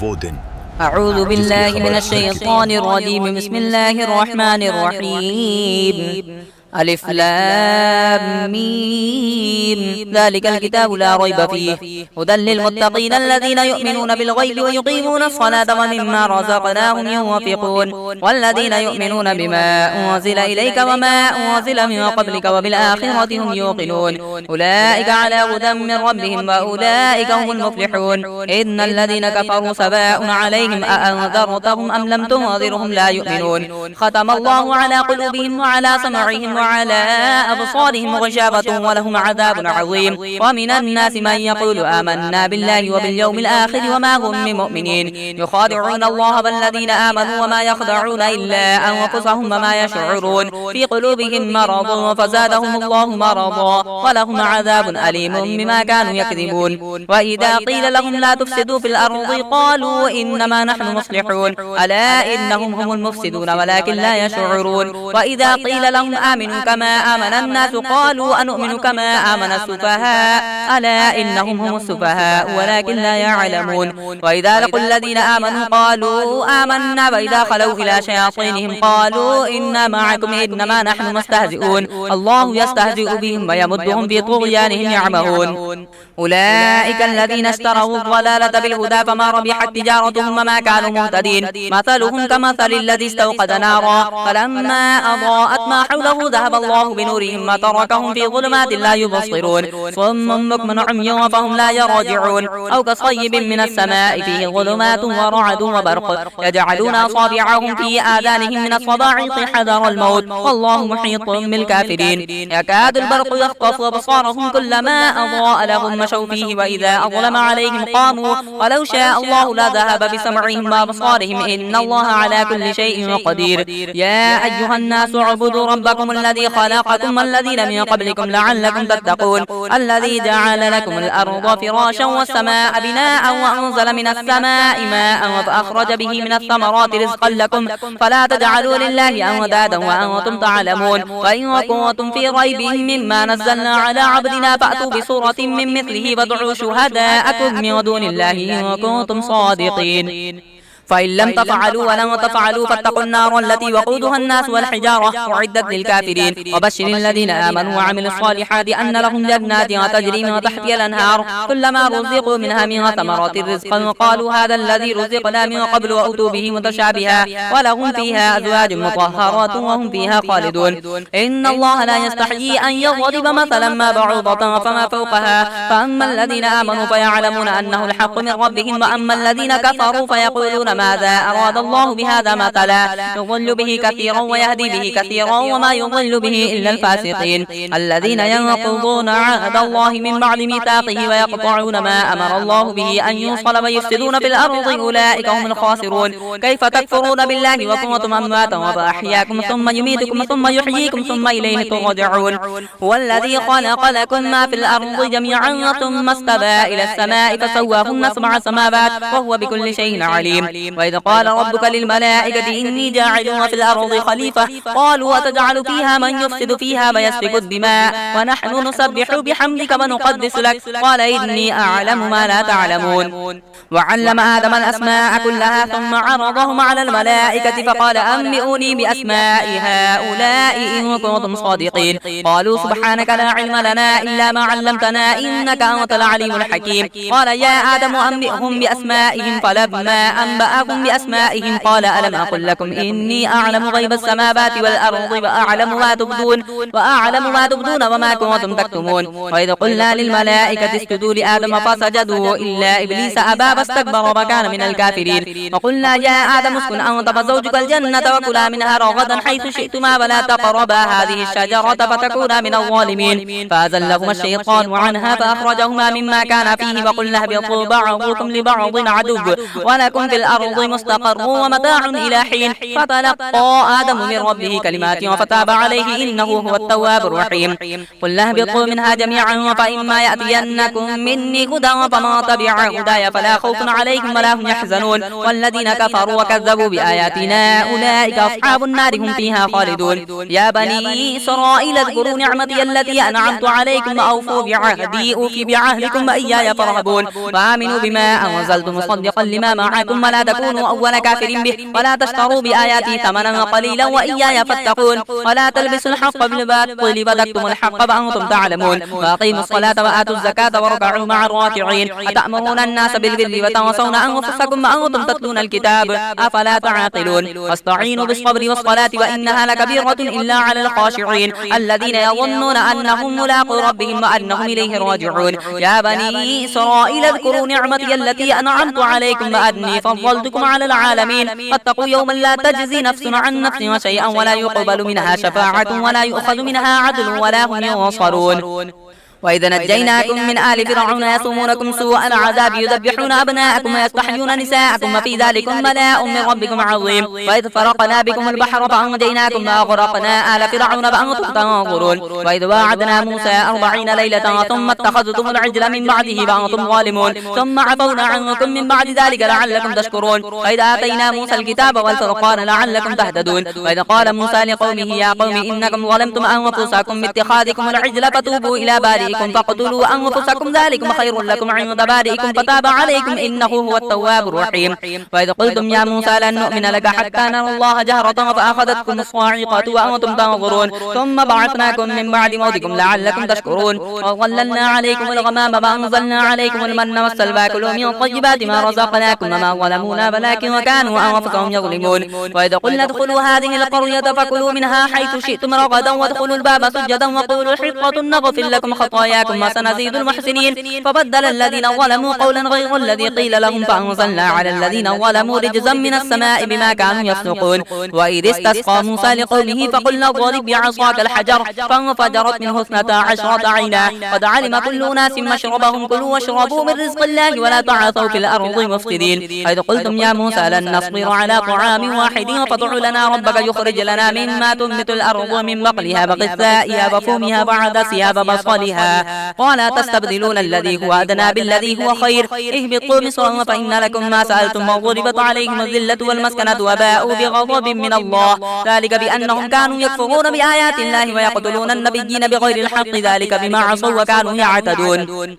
वो दिन أعوذ بالله من الشيطان الرجيم. بسم الله الرحمن الرحيم. ألف لام ميم. ذلك الكتاب لا ريب فيه هدى للمتقين الذين يؤمنون بالغيب ويقيمون الصلاة ومما رزقناهم ينفقون والذين يؤمنون بما أنزل إليك وما أنزل من قبلك وبالآخرة هم يوقنون أولئك على هدى من ربهم وأولئك هم المفلحون. إن الذين كفروا سواء عليهم أأنذرتهم أم لم تنذرهم لا يؤمنون. ختم الله على قلوبهم وعلى سمعهم وعلى أبصارهم غشاوة ولهم عذاب عظيم. ومن الناس من يقول آمنا بالله وباليوم الآخر وما هم بمؤمنين يخادعون الله والذين آمنوا وما يخدعون إلا أنفسهم وما يشعرون. في قلوبهم مرض فزادهم الله مرضا ولهم عذاب أليم بما كانوا يكذبون. وإذا قيل لهم لا تفسدوا في الأرض قالوا إنما نحن مصلحون ألا إنهم هم المفسدون ولكن لا يشعرون. وإذا قيل لهم آمنوا كما آمن الناس قالوا أنؤمن كما آمن السفهاء ألا إنهم هم السفهاء ولكن لا يعلمون. وإذا لقوا الذين آمنوا قالوا آمنا وإذا خلوا إلى شياطينهم قالوا إنا معكم إنما نحن مستهزئون الله يستهزئ بهم ويمدهم في طغيانهم يعمهون. أولئك الذين اشتروا الضلالة بالهدى فما ربحت تجارتهم وما كانوا مهتدين. مثلهم كمثل الذي استوقد نارا فلما أضاءت ما حوله ذهب الله بنورهم وتركهم في ظلمات لا يبصرون صم بكم عمي فهم لا يراجعون. أو كصيب من السماء فيه ظلمات ورعد وبرق يجعلون أصابعهم في آذانهم من الصواعق حذر الموت والله محيط بالكافرين. يكاد البرق يخطف أبصارهم كلما أضاء لهم مشوا فيه وإذا أظلم عليهم قاموا ولو شاء الله لذهب بسمعهم وأبصارهم إن الله على كل شيء قدير. يا أيها الناس اعبدوا ربكم الذي خلقكم والذين من قبلكم لعلكم تتقون الذي جعل لكم الأرض فراشا والسماء بناء وأنزل من السماء ماء فأخرج به من الثمرات رزقا لكم فلا تجعلوا لله أندادا وأنتم تعلمون. وإن كنتم في ريب مما نزلنا على عبدنا فأتوا بسورة من مثله وادعوا شهداءكم من دون الله إن كنتم صادقين. فإن لم تفعلوا ولن تفعلوا فاتقوا النار التي وقودها الناس والحجارة أعدت للكافرين. وبشر الذين آمنوا وعملوا الصالحات أن لهم جنات تجري من تحتها الأنهار كلما رزقوا منها من ثمرات رزقا قالوا هذا الذي رزقنا من قبل وأتوا به متشابها ولهم فيها أزواج مطهرات وهم فيها خالدون. إن الله لا يستحيي أن يضرب مثلا ما بعوضة فما فوقها فأما الذين آمنوا فيعلمون أنه الحق من ربهم وأما الذين كفروا فيقولون ماذا أراد الله بهذا مثلا يضل به كثيرا ويهدي به كثيرا وما يضل به إلا الفاسقين. الذين ينقضون عهد الله من بعد ميثاقه ويقطعون ما أمر الله به أن يوصل ويفسدون في الأرض أولئك هم الخاسرون. كيف تكفرون بالله وكنتم أمواتا فأحياكم ثم يميتكم ثم يحييكم ثم إليه ترجعون. هو الذي خلق لكم ما في الأرض جميعا ثم استوى إلى السماء فسواهن سبع سماوات وهو بكل شيء عليم. وإذ قال ربك للملائكة إني جاعل في الأرض خليفة قالوا أتجعل فيها من يفسد فيها ويسفك الدماء ونحن نسبح بحمدك ونقدس لك قال إني أعلم ما لا تعلمون. وعلم آدم الأسماء كلها ثم عرضهم على الملائكة فقال أنبئوني بأسماء هؤلاء إن كنتم صادقين. قالوا سبحانك لا علم لنا إلا ما علمتنا إنك أنت العليم الحكيم. قال يا آدم أنبئهم بأسمائهم فلما أنبأهم بأسمائهم قال ألم أقل لكم إني أعلم غيب السماوات والأرض وأعلم ما تبدون وما كنتم تكتمون. وإذ قلنا للملائكة اسجدوا لآدم فسجدوا إلا إبليس أبى واستكبر وكان من الكافرين. وقلنا يا آدم اسكن أنت وزوجك الجنة وكلا منها رغدا حيث شئتما ولا تقربا هذه الشجرة فتكونا من الظالمين. فأزلهما الشيطان عنها فأخرجهما مما كان فيه وقلنا اهبطوا بعضكم لبعض عدو ولكم في الأرض الأرض مستقر ومتاع إلى حين. فتلقى آدم من ربه كلمات فتاب عليه إنه هو التواب الرحيم. قل اهبطوا منها جميعا فإما يأتينكم مني هدى فمن تبع هداي فلا خوف عليهم ولا هم يحزنون. والذين كفروا وكذبوا بآياتنا أولئك أصحاب النار هم فيها خالدون. يا بني إسرائيل اذكروا نعمتي التي أنعمت عليكم وأوفوا بعهدي أوف بعهدكم وإياي فارهبون. وآمنوا بما أنزلت مصدقا لما معكم ولا تكونوا أول كافر به ولا تشتروا بآياتي ثمنا قليلا وإياي فاتقون. ولا تلبسوا الحق بالباطل وتكتموا الحق وأنتم تعلمون. وأقيموا الصلاة وآتوا الزكاة واركعوا مع الراكعين. أتأمرون الناس بالبر وتنسون أنفسكم وأنتم تتلون الكتاب أفلا تعقلون. واستعينوا بالصبر والصلاة وإنها لكبيرة إلا على الخاشعين الذين يظنون أنهم ملاقو ربهم وأنهم إليه راجعون. يا بني إسرائيل اذكروا نعمتي التي أنعمت عليكم وأني فضلتكم على العالمين. فاتقوا يوما لا تجزي نفس عن نفس شيئا ولا يقبل منها شفاعة ولا يؤخذ منها عدل ولا هم ينصرون. وإذا نجيناكم من آل فرعون يسومونكم سوء العذاب يذبحون أبناءكم ويستحيون نساءكم وفي ذلكم بلاء من ربكم عظيم. وإذ فرقنا بكم البحر فأنجيناكم وأغرقنا آل فرعون فأنتم تنظرون. وإذ واعدنا موسى 40 ليلة ثم اتخذتم العجل من بعده فأنتم ظالمون ثم عفونا عنكم من بعد ذلك لعلكم تشكرون. وإذ آتينا موسى الكتاب والفرقان لعلكم تهتدون. وإذ قال موسى لقومه يا قوم إنكم ظلمتم أنفسكم باتخاذكم العجل فتوبوا إلى بارئكم فاقتلوا أنفسكم ذلكم خير لكم عند بارئكم فتاب عليكم إنه هو التواب الرحيم. وإذ قلتم يا موسى لن نؤمن لك حتى نرى الله جهرة فأخذتكم الصاعقة وأنتم تنظرون ثم بعثناكم من بعد موتكم لعلكم تشكرون. وظللنا عليكم الغمام وأنزلنا عليكم المن والسلوى كلوا من طيبات ما رزقناكم وما ظلمونا ولكن كانوا أنفسهم يظلمون. وإذ قلنا ادخلوا هذه القرية فكلوا منها حيث شئتم رغدا وادخلوا الباب سجدا وقولوا حطة نغفر لكم خطاياكم وسنزيد المحسنين. فبدل الذين ظلموا قولا غير الذي قيل لهم فأنزلنا على الذين ظلموا رجزا من السماء بما كانوا يفسقون. وإذ استسقى موسى لقومه فقلنا اضرب بعصاك الحجر فانفجرت منه 12 عينا قد علم كل أناس مشربهم كلوا واشربوا من رزق الله ولا تعثوا في الأرض مفسدين. إذ قلتم يا موسى لن نصبر على طعام واحد فادع لنا ربك يخرج لنا مما تنبت الأرض من بقلها وقثائها وفومها وعدسها وبصلها قال تستبدلون الذي هو أدنى بالذي هو خير اهبطوا مصرا فإن لكم ما سألتم وضربت عليهم الذلة والمسكنة وباءوا بغضب من الله ذلك بأنهم كانوا يكفرون بآيات الله ويقتلون النبيين بغير الحق ذلك بما عصوا وكانوا يعتدون.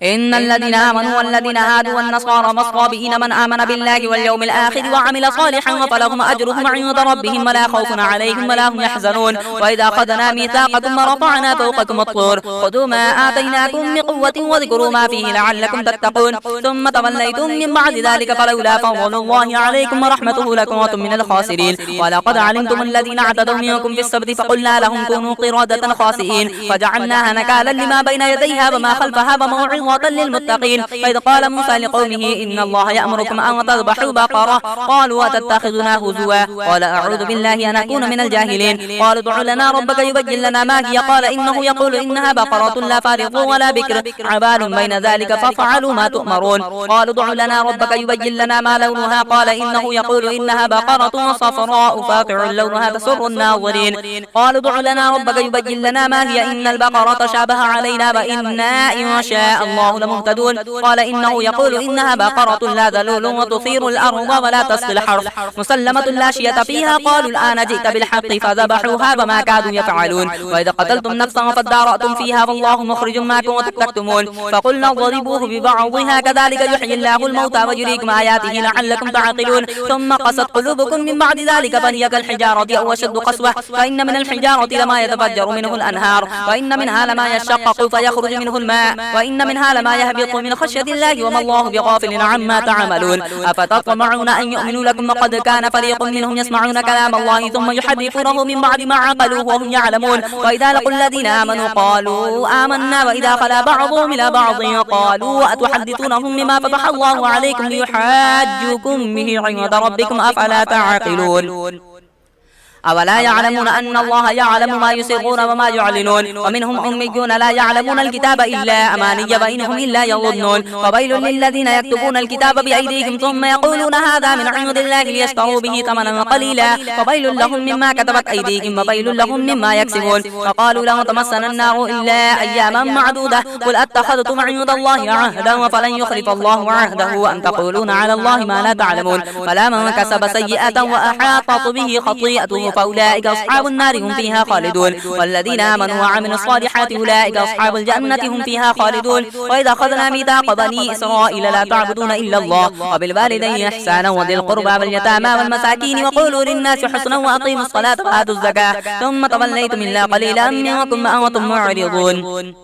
إن الذين آمنوا والذين هادوا والنصارى والصابئين من آمن بالله واليوم الآخر وعمل صالحا فلهم أجرهم عند ربهم ولا خوف عليهم ولا هم يحزنون. وإذا أخذنا ميثاقكم ورفعنا فوقكم الطور خذوا ما آتيناكم من قوة واذكروا ما فيه لعلكم تتقون ثم توليتم من بعد ذلك فلولا فضل الله عليكم ورحمته لكنتم من الخاسرين. ولقد علمتم الذين اعتدوا منكم في السبت فقلنا لهم كونوا قردة خاسئين فجعلناها نكالا لما بين يديها وما خلفها وموعظة للمتقين. فإذ قال موسى لقومه إن الله يأمركم أن تذبحوا بقرة قالوا أتتخذنا هزوا قال أعوذ بالله أن أكون من الجاهلين. قالوا ادع لنا ربك يبين لنا ما هي قال إنه يقول إنها بقرة لا فارض ولا بكر عبال بين ذلك فافعلوا ما تؤمرون. قالوا ادع لنا ربك يبين لنا ما لونها قال إنه يقول إنها بقرة صفراء فاقع لونها تسر الناظرين. قالوا ادع لنا ربك يبين لنا ما هي إن البقرة شابه علينا وإنا إن شاء الله لمهتدون. قال إنه يقول إنها بقرة لا ذلول وتثير الأرض ولا تسقي الحرث مسلمة لا شية فيها. قالوا الآن جئت بالحق فذبحوها وما كادوا يفعلون. وإذا قتلتم نفسا فادارأتم فيها والله مخرج ما كنتم تكتمون فقلنا اضربوه ببعضها كذلك يحيي الله الموتى ويريكم آياته لعلكم تعقلون. ثم قست قلوبكم من بعد ذلك فهي كالحجارة أو أشد قسوة فإن من الحجارة لما يتفجر منه الأنهار وإن منها لما يشقق فيخرج منه الماء وإن منها لما يهبط من خشية الله وما الله بغافل عما تعملون. أفتطمعون أن يؤمنوا لكم وقد كان فريق منهم يسمعون كلام الله ثم يحرفونه من بعد ما عقلوه وهم يعلمون. وإذا لقوا الذين آمنوا قالوا آمنا وإذا خلا بعضهم إلى بعض قالوا أتحدثونهم بما فتح الله عليكم ليحاجوكم به عند ربكم أفلا تعقلون. أولا يعلمون أن الله يعلم ما يسرون وما يعلنون ومنهم أميون لا يعلمون الكتاب إلا أماني وإنهم إلا يظنون وويل للذين يكتبون الكتاب بأيديهم ثم يقولون هذا من عند الله ليشتروا به ثمنا قليلا وويل لهم مما كتبت أيديهم وويل لهم مما يكسبون وقالوا لن تمسنا النار إلا أياما معدودة قل أتخذتم عند الله عهدا فلن يخلف الله عهده أن تقولون على الله ما لا تعلمون ولا من كسب سيئة وأحاطت به خطيئته فأولئك أصحاب النار هم فيها خالدون والذين آمنوا وعملوا الصالحات أولئك أصحاب الجنة هم فيها خالدون وإذا أخذنا ميثاق بني إسرائيل لا تعبدون إلا الله وبالوالدين إحسانا وذي القربى واليتامى والمساكين وقولوا للناس حسنا وأقيموا الصلاة وآتوا الزكاة ثم توليتم إلا قليلا منكم وأنتم معرضون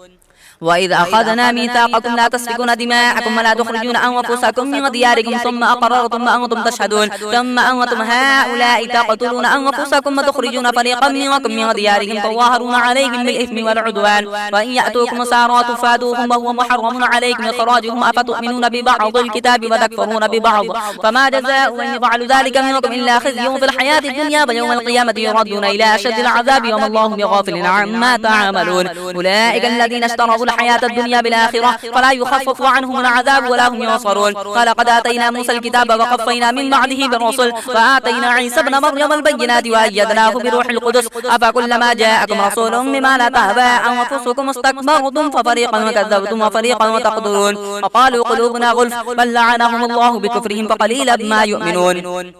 وإذ أخذنا ميثاقكم لا تسفكون دماءكم ولا تخرجون أنفسكم من دياركم ثم أقررتم وأنتم تشهدون ثم أنتم هؤلاء تقتلون أنفسكم وتخرجون فريقا منكم من ديارهم تظاهرون عليهم بالإثم والعدوان وإن يأتوكم سارى تفادوهم وهو محرم عليكم إخراجهم أفتؤمنون ببعض الكتاب وتكفرون ببعض فما جزاء من يفعل ذلك منكم إلا خزي في الحياة الدنيا ويوم القيامة يردون إلى أشد العذاب وما الله بغافل عما تعملون أولئك الذين اشتروا الحياة الدنيا بالآخرة فلا يخفف عنهم العذاب ولا هم ينصرون ولقد آتينا موسى الكتاب وقفينا من بعده بالرسل وآتينا عيسى ابن مريم البينات وأيدناه بروح القدس أفكلما جاءكم رسول بما لا تهوى أنفسكم استكبرتم ففريقا كذبتم وفريقا تقتلون وقالوا قلوبنا غلف بل لعنهم الله بكفرهم فقليلا ما يؤمنون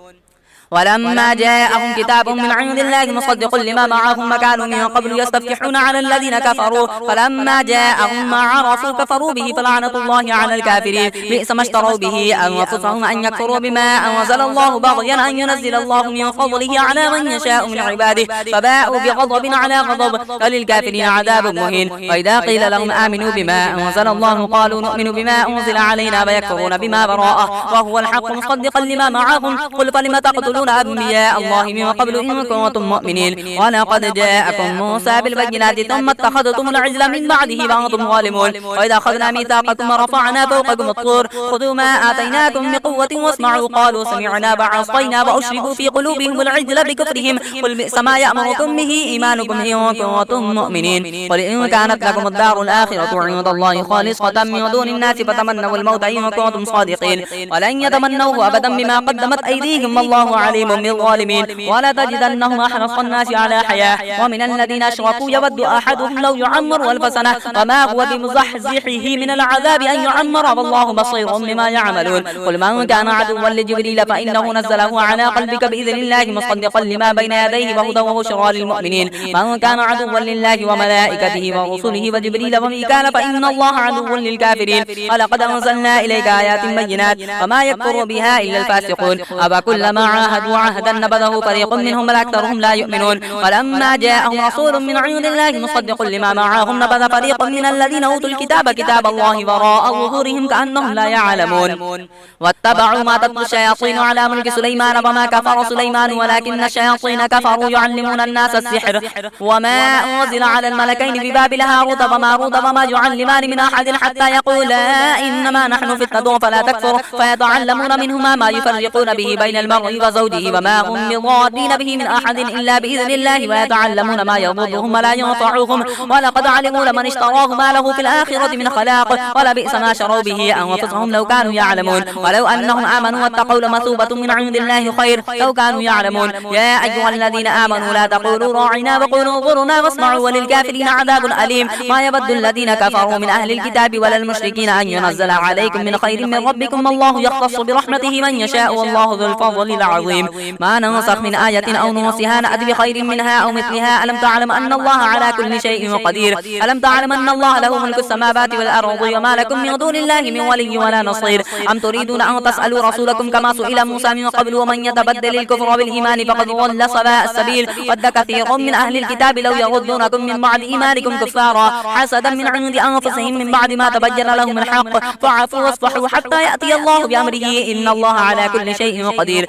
ولما جاءهم كتاب من عند الله مصدق لما معهم كانوا من قبل يستفتحون على الذين كفروا فلما جاءهم ما عرفوا كفروا به فلعنة الله على الكافرين بئس ما اشتروا به أنفسهم أن يكفروا بما أنزل الله بغيا أن ينزل الله من فضله على من يشاء من عباده فباءوا بغضب على غضب وللكافرين عذاب مهين وإذا قيل لهم آمنوا بما أنزل الله قالوا نؤمن بما أنزل علينا ويكفرون بما براءه وهو الحق مصدقا لما معهم قل فلم تقتلون أنبياء الله من قبل إن كنتم مؤمنين ولقد جاءكم موسى بالبينات ثم اتخذتم العجل من بعده وأنتم ظالمون وإذا أخذنا ميثاقكم ورفعنا فوقكم الطور خذوا ما آتيناكم بقوة واسمعوا قالوا سمعنا وعصينا وأشربوا في قلوبهم العجل بكفرهم قل بئس ما يأمركم به إيمانكم إن كنتم مؤمنين قل إن كانت لكم الدار الآخرة عند الله خالصة من دون الناس فتمنوا الموت إن كنتم صادقين ولن يتمنوه أبدا بما قدمت أيديهم والله عليم بالظالمين ولا تجدنهم أحرص الناس على حياة ومن الذين أشركوا يود أحدهم لو يعمر 1000 سنة وما هو بمزحزحه من العذاب أن يعمر والله بصير بما يعملون قل من كان عدوا لجبريل فإنه نزله على قلبك بإذن الله مصدقا لما بين يديه وهدى وبشرى للمؤمنين من كان عدوا لله وملائكته ورسله وجبريل وميكال فإن الله عدو للكافرين ولقد أنزلنا إليك آيات بينات وما يكفر بها إلا الفاسقون أفكلما عاهدوا عهدا نبذه فريق منهم بل أكثرهم لا يؤمنون ولما جاءهم رسول من عند الله مصدق لما معهم نبذ فريق من الذين أوتوا الكتاب كتاب الله وراء ظهورهم كأنهم لا يعلمون واتبعوا ما تتلو الشياطين على ملك سليمان وما كفر سليمان ولكن الشياطين كفروا يعلمون الناس السحر وما أنزل على الملكين ببابل هاروت وماروت وما يعلمان من أحد حتى يقولا إنما نحن فتنة فلا تكفر فيتعلمون منهما ما يفرقون به بين المرء وزوجه وما هم بضارين به من أحد إلا بإذن الله ويتعلمون ما يضرهم ولا ينفعهم ولقد علموا لمن اشتراه ما له في الآخرة من خلاق ولبئس ما شروا به أنفسهم لو كانوا يعلمون ولو أنهم آمنوا واتقوا لمثوبة من عند الله خير لو كانوا يعلمون يا أيها الذين آمنوا لا تقولوا راعنا وقولوا انظرنا واسمعوا وللكافرين عذاب أليم ما يود الذين كفروا من أهل الكتاب ولا المشركين أن ينزل عليكم من خير من ربكم الله يختص برحمته من يشاء والله ذو الفضل العظيم ما ننسخ من آية أو ننسها نأت بخير منها أو مثلها ألم تعلم أن الله على كل شيء قدير ألم تعلم أن الله له ملك السماوات والأرض وما لكم من دون الله من ولي ولا نصير أم تريدون أن تسألوا رسولكم كما سئل موسى من قبل ومن يتبدل الكفر بالإيمان فقد ضل سواء السبيل ود كثير من أهل الكتاب لو يردونكم من بعد إيمانكم كفارا حسدا من عند أنفسهم من بعد ما تبين لهم الحق فاعفوا واصفحوا حتى يأتي الله بأمره إن الله على كل شيء قدير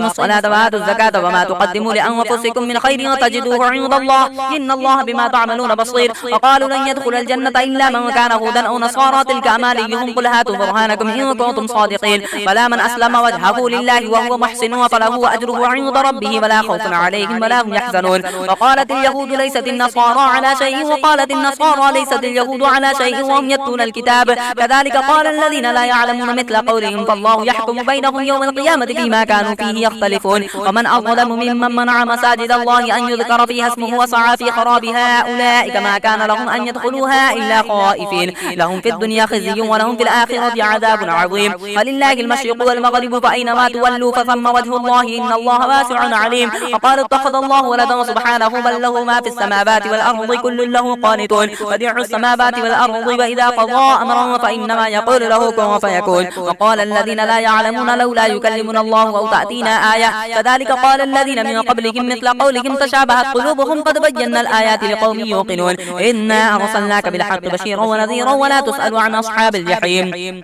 وأقيموا الصلاة وآتوا الزكاة وما تقدموا لأنفسكم من خير تجدوه عند الله إن الله بما تعملون بصير. وقالوا لن يدخل الجنة إلا من كان هودا أو نصارى تلك أمانيهم قل هاتوا برهانكم إن كنتم صادقين. فلا من أسلم وجهه لله وهو محسن فله أجره عند ربه ولا خوف عليهم ولا هم يحزنون. وقالت اليهود ليست النصارى على شيء وقالت النصارى ليست اليهود على شيء وهم يتلون الكتاب كذلك قال الذين لا يعلمون مثل قولهم فالله يحكم بينهم يوم القيامة فيما كانوا فيه يختلفون. ومن أظلم ممن منع مساجد الله أن يذكر فيها اسمه وسعى في خرابها أولئك ما كان لهم أن يدخلوها إلا خائفين لهم في الدنيا خزي ولهم في الآخرة عذاب عظيم. فلله المشرق والمغرب فأينما تولوا فثم وجه الله إن الله واسع عليم. وقالوا اتخذ الله ولدا سبحانه بل له ما في السماوات والأرض كل له قانتون بديع السماوات والأرض وإذا قضى أمرا فإنما يقول له كن فيكون. وقال الذين لا يعلمون لولا يكلمنا الله أو تأتينا آية كذلك قال الذين من قبلهم مثل قولهم تشابهت قلوبهم قد بينا الآيات لقوم يوقنون إنا أرسلناك بالحق بشيرا ونذيرا ولا تسأل عن أصحاب الجحيم.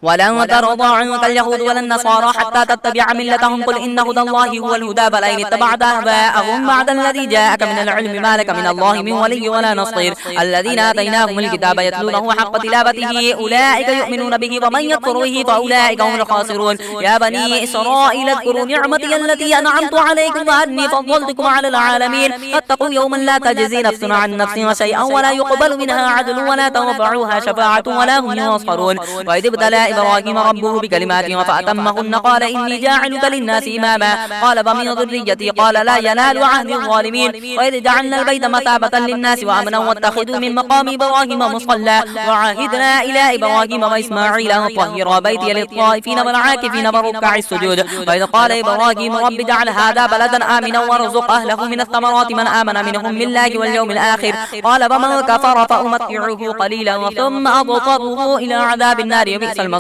ولن ترضى عنك اليهود ولا النصارى حتى تتبع ملتهم قل إن هدى الله هو الهدى فلئن اتبعت أهواءهم بعد الذي جاءك من العلم ما لك من الله من ولي ولا نصير. الذين آتيناهم الكتاب يتلونه حق تلاوته أولئك يؤمنون به ومن يكفر به فأولئك هم الخاسرون. يا بني إسرائيل اذكروا نعمتي التي أنعمت عليكم وأني فضلتكم على العالمين فاتقوا يوما لا تجزي نفس عن نفس شيئا ولا يقبل منها عدل ولا تنفعها شفاعة ولا هم ينصرون. وإذ ابتلى إبراهيم ربه بكلمات فأتمهن قال إني جاعلك للناس إماما قال ومن ذريتي قال لا ينال عهد الظالمين. وإذ جعلنا البيت مثابة للناس وأمنا واتخذوا من مقام إبراهيم مصلى وعهدنا إلى إبراهيم وإسماعيل أن طهرا بيتي للطائفين والعاكفين والركع السجود. وإذ قال إبراهيم رب اجعل هذا بلدا آمنا وارزق أهله من الثمرات من آمن منهم بالله واليوم الآخر قال ومن كفر فأمتعه قليلا ثم أضطره إلى عذاب النار وبئس المصير.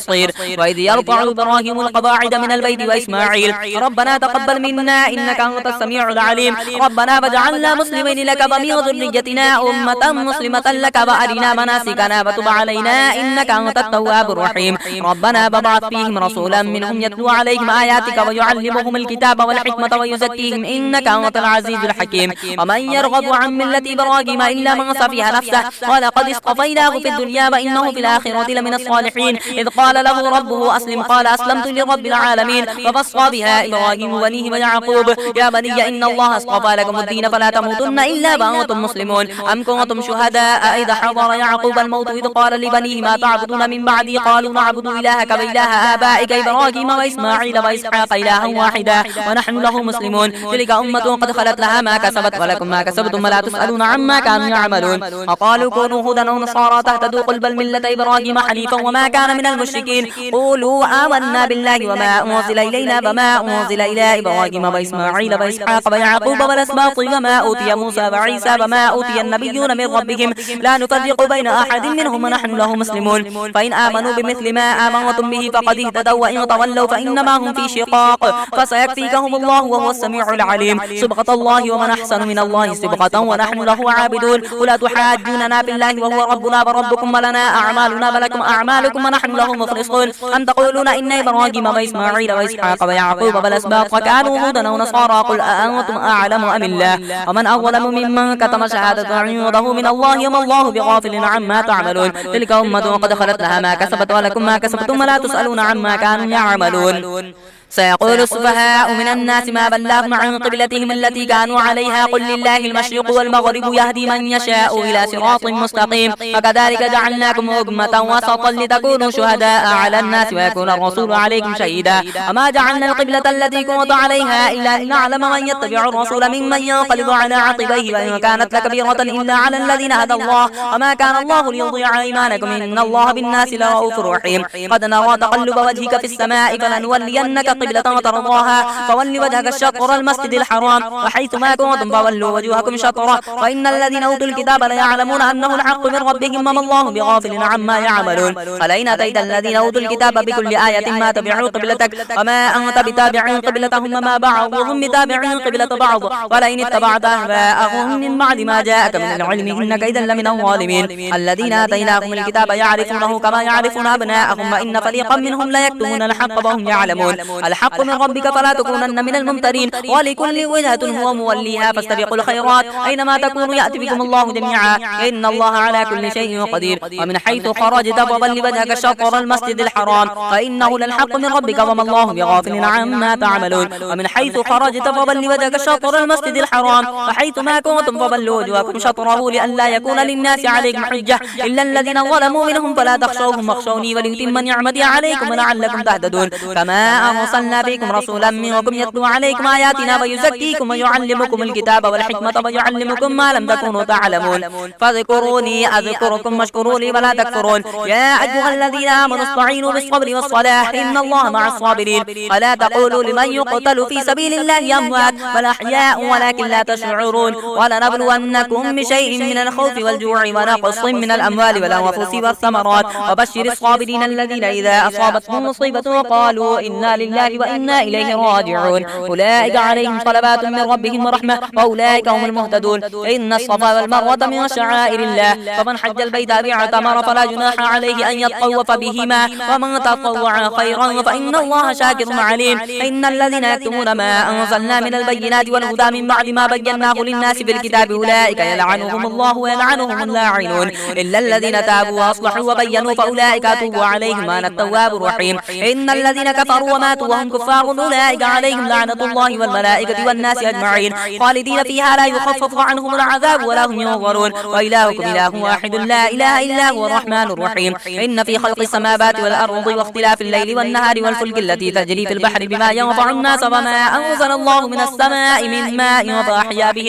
وإذ يرفع إبراهيم القواعد من البيت وإسماعيل ربنا تقبل منا إنك أنت السميع العليم ربنا واجعلنا مسلمين لك ومن ذريتنا أمة مسلمة لك وأرنا مناسكنا وتب علينا إنك أنت التواب الرحيم. ربنا وابعث فيهم رسولا منهم يتلو عليهم آياتك ويعلمهم الكتاب والحكمة ويزكيهم إنك أنت العزيز الحكيم. ومن يرغب عن ملة إبراهيم إلا من سفه نفسه ولقد اصطفيناه في الدنيا وإنه في الآخرة لمن الصالحين. إذ قال له ربه أسلم قال أسلمت لرب العالمين فوصى بها إبراهيم بنيه ويعقوب يا بني إن الله اصطفى لكم الدين فلا تموتن إلا وأنتم مسلمون. أم كنتم شهداء إذ حضر يعقوب الموت إذ قال لبنيه ما تعبدون من بعدي قالوا نعبد إلهك وإله آبائك إبراهيم وإسماعيل وإسحاق إلها واحدا ونحن له مسلمون تلك أمة قد خلت لها ما كسبت ولكم ما كسبتم ولا تسألون عما كانوا يعملون. وقالوا كونوا هودا أو نصارى تهتدوا قل بل ملة إبراهيم حنيفا وما كان من المشركين قولوا آمنا بالله وما أنزل إلينا وما أنزل إلى إبراهيم وإسماعيل وإسحاق ويعقوب والأسباط وما أوتي موسى وعيسى وما أوتي النبيون من ربهم لا نفرق بين أحد منهم ونحن له مسلمون. فإن آمنوا بمثل ما آمنتم به فقد اهتدوا وإن تولوا فإنما هم في شقاق فسيكفيكهم الله وهو السميع العليم. صبغة الله ومن أحسن من الله صبغة ونحن له عابدون. ولا تحاجوننا بالله وهو ربنا وربكم ولنا أعمالنا ولكم أعمالكم ونحن له مخلصون. أم تقولون إن إبراهيم وإسماعيل وإسحاق ويعقوب والأسباط كانوا هودا أو نصارى قل أأنتم أعلم أم الله ومن أظلم ممن كتم شهادة عنده من الله وما الله بغافل عما تعملون. تلك أمة قد خلت لها ما كسبت ولكم ما كسبتم ولا تسألون عما كانوا يعملون. سيقول السفهاء من الناس ما بلاهم عن قبلتهم التي كانوا عليها قل لله المشرق والمغرب يهدي من يشاء إلى صراط مستقيم. وكذلك جعلناكم أمة وسطا لتكونوا شهداء على الناس ويكون الرسول عليكم شهيدا. وما جعلنا القبلة التي كنت عليها إلا أن نعلم من يتبع الرسول ممن ينقلب على عقبيه وإن كانت لكبيرة إلا على الذين هدى الله وما كان الله ليضيع إيمانكم إن الله بالناس لرؤوف رحيم. قد نرى تقلب وجهك في السماء فلنولينك قبلة ترضاها فول وجهك الشطر المسجد الحرام وحيث ما كنتم فولوا وجوهكم شطره وإن الذين أوتوا الكتاب ليعلمون أنه الحق من ربهم وما الله بغافل عما يعملون. ولئن أتيت الذين أوتوا الكتاب بكل آية ما تبعوا قبلتك وما أنت بتابع قبلتهم وما بعضهم بتابع قبلة بعض ولئن اتبعت أهواءهم من بعد ما جاءك من العلم إنك إذا لمن الظالمين. الذين آتيناهم الكتاب يعرفونه كما يعرفون أبناءهم وإن فريقا منهم ليكتمون الحق وهم يعلمون. الحق من ربك فلا تكونن من الممترين ولكل وجهة هو موليها فاستبقوا الخيرات أينما تكونوا يأتي بكم الله جميعا إن الله على كل شيء قدير ومن حيث خرجت فضل وجهك شطر المسجد الحرام فإنه للحق من ربك وما الله بغافل عما تعملون ومن حيث خرجت فضل وجهك شطر المسجد الحرام فحيث ما كنتم فضلوا وجوهكم شطره لئلا يكون للناس عليكم حجة إلا الذين ظلموا منهم فلا تخشوهم واخشوني وليتم نعمتي عليكم ولعلكم تهتدون كما أرسلنا فيكم رسولا منكم يتلو عليكم آياتنا ويزكيكم ويعلمكم الكتاب والحكمة ويعلمكم ما لم تكونوا تعلمون فاذكروني أذكركم واشكروا لي ولا تكفرون يا أيها الذين آمنوا استعينوا بالصبر والصلاة إن الله مع الصابرين ولا تقولوا لمن يقتل في سبيل الله أموات بل أحياء ولكن لا تشعرون ولنبلونكم بشيء من الخوف والجوع ونقص من الأموال والأنفس والثمرات وبشر الصابرين الذين إذا أصابتهم مصيبة قالوا إنا لله وإنا إليه راجعون أولئك عليهم صلوات من ربهم ورحمة وأولئك هم المهتدون إن الصفا والمروة من شعائر الله فمن حج البيت أو اعتمر فلا جناح عليه أن يطوف بهما ومن تطوع خيرا فإن الله شاكر عليم إن الذين يكتمون ما أنزلنا من البينات والهدى من بعد ما بيناه للناس في الكتاب أولئك يلعنهم الله ويلعنهم اللاعنون إلا الذين تابوا وأصلحوا وبينوا فأولئك أتوب عليهم أنا التواب الرحيم إن الذين كفروا وماتوا وهم كفار أولئك عليهم لعنة الله والملائكة والناس أجمعين خالدين فيها لا يخفف عنهم العذاب ولا هم ينظرون وإلهكم إله واحد لا إله إلا هو الرحمن الرحيم إن في خلق السماوات والأرض واختلاف الليل والنهار والفلك التي تجري في البحر بما ينفع الناس وما أنزل الله من السماء من ماء فأحيا به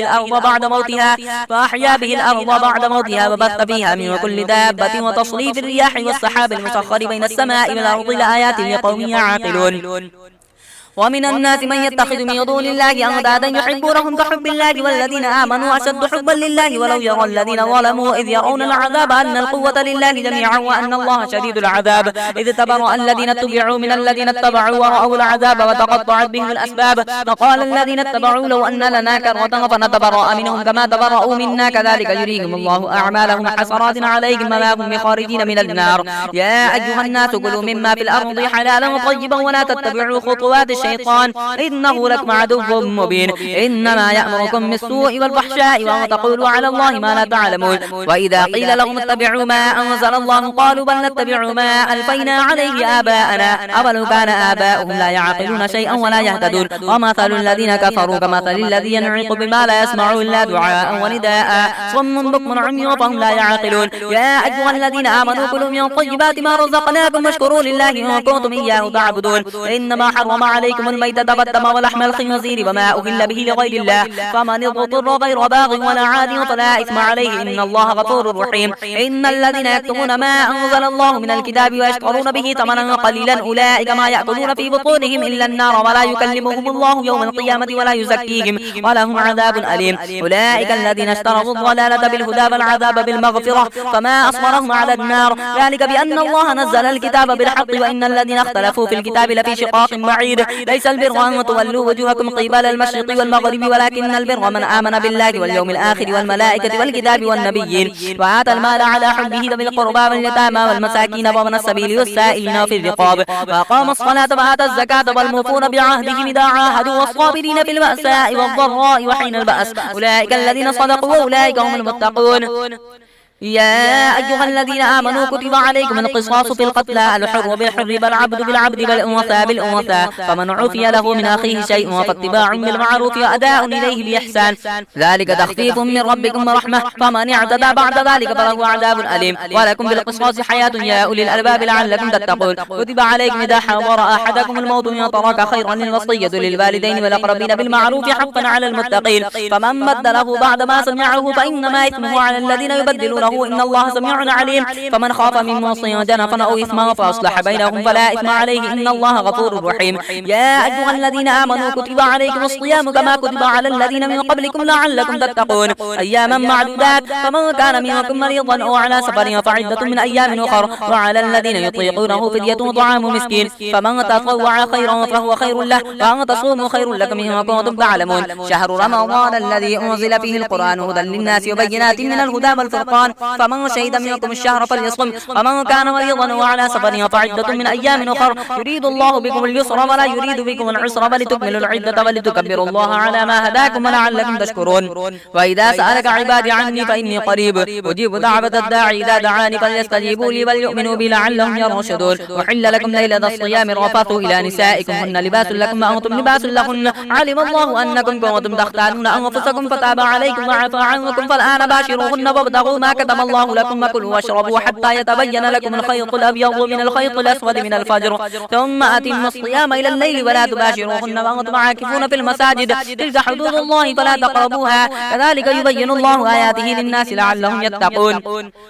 الأرض بعد موتها وبث فيها من كل دابة وتصريف الرياح والسحاب المسخر بين السماء والأرض لآيات لقوم يعقلون ومن الناس من يتخذ من دون الله أندادا يحبونهم كحب الله والذين آمنوا أشد حبا لله ولو يرى الذين ظلموا إذ يرون العذاب أن القوة لله جميعا وأن الله شديد العذاب إذ تبرأ الذين اتبعوا من الذين اتبعوا ورأوا العذاب وتقطعت بهم الأسباب فقال الذين اتبعوا لو أن لنا كرة فنتبرأ منهم كما تبرأوا منا كذلك يريهم الله أعمالهم حسرات عليهم وما هم بخارجين من النار يا أيها الناس كلوا مما في الأرض حلالا طيبا ولا تتبعوا خطوات الشيطان إنه لكم عدو مبين إنما يأمركم بالسوء والفحشاء وأن تقولوا على الله ما لا تعلمون وإذا قيل لهم اتبعوا ما أنزل الله قالوا بل نتبع ما ألفينا عليه آباءنا أولو كان آباؤهم لا يعقلون شيئا ولا يهتدون ومثل الذين كفروا كمثل الذي ينعق بما لا يسمع إلا دعاء ونداء صم بكم عمي فهم لا يعقلون يا أيها الذين آمنوا كلوا من طيبات ما رزقناكم واشكروا لله إن كنتم إياه تعبدون إنما حرم عليكم الميتة والدم ولحم الخنزير وما أهل به لغير الله فمن اضطر غير باغ ولا عاد فلا إثم عليه إن الله غفور رحيم إن الذين يكتمون ما أنزل الله من الكتاب ويشترون به ثمنا قليلا أولئك ما يأكلون في بطونهم إلا النار ولا يكلمهم الله يوم القيامة ولا يزكيهم ولهم عذاب أليم أولئك الذين اشتروا الضلالة بالهدى والعذاب بالمغفرة فما أصبرهم على النار ذلك بأن الله نزل الكتاب بالحق وإن الذين اختلفوا في الكتاب لفي شقاق بعيد ليس البر أن تولوا وجوهكم قبل المشرق والمغرب ولكن البر من آمن بالله واليوم الآخر والملائكة والكتاب والنبيين وآتى المال على حبه ذوي القربى واليتامى والمساكين وابن السبيل والسائلين وفي الرقاب وأقام الصلاة وآتى الزكاة والموفون بعهدهم إذا عاهدوا والصابرين في البأساء والضراء وحين البأس أولئك الذين صدقوا وأولئك هم المتقون يا أيها الذين آمنوا كتب عليكم القصاص في القتلى الحر بالحر بالعبد بالعبد بالأنثى بالأنثى فمن عفي له من أخيه شيء فاتباع بالمعروف وأداء إليه بإحسان ذلك تخفيف من ربكم ورحمة فمن اعتدى بعد ذلك فله عذاب أليم ولكم بالقصاص حياة يا أولي الألباب لعلكم تتقون كتب عليكم إذا حضر أحدكم الموت إن ترك خيرا الوصية للوالدين والأقربين بالمعروف حقا على المتقين فمن بدله بعد ما سمعه فإنما إثمه على الذين يبدلون إن الله سميع عليم فمن خاف من موص جنفا أو إثما فأصلح بينهم فلا إثم عليه إن الله غفور رحيم يا أيها الذين آمنوا كتب عليكم الصيام كما كتب على الذين من قبلكم لعلكم تتقون أياما معدودات فمن كان منكم مريضا أو على سفر فعدة من أيام أخر وعلى الذين يطيقونه فدية طعام مسكين فمن تطوع خيرا فهو خير له وأن تصوموا خير لكم إن كنتم تعلمون شهر رمضان الذي أنزل فيه القرآن هدى للناس وبينات من الهدى والفرقان فمن شهد منكم الشهر فليصم، ومن كان مريضا وعلى سفر فعدة من أيام أخر، يريد الله بكم اليسر ولا يريد بكم العسر ولتكملوا العدة ولتكبروا الله على ما هداكم ولعلكم تشكرون. وإذا سألك عبادي عني فإني قريب أجيب دعوة الداعي إذا دعاني فليستجيبوا لي وليؤمنوا بي لعلهم يرشدون. وحل لكم ليلة الصيام الرفث إلى نسائكم هن لباس لكم وأنتم لباس لهن، علم الله أنكم كنتم تختانون أنفسكم فتاب عليكم وعفى عنكم، فالآن باشروهن وابتغوا ما كتب الله لكم وكلوا واشربوا حتى يتبين لكم الخيط الأبيض من الخيط الأسود من الفجر، ثم أتموا الصيام إلى الليل ولا تباشروهن وأنتم عاكفون في المساجد، تلك حدود الله فلا تقربوها، كذلك يبين الله آياته للناس لعلهم يتقون.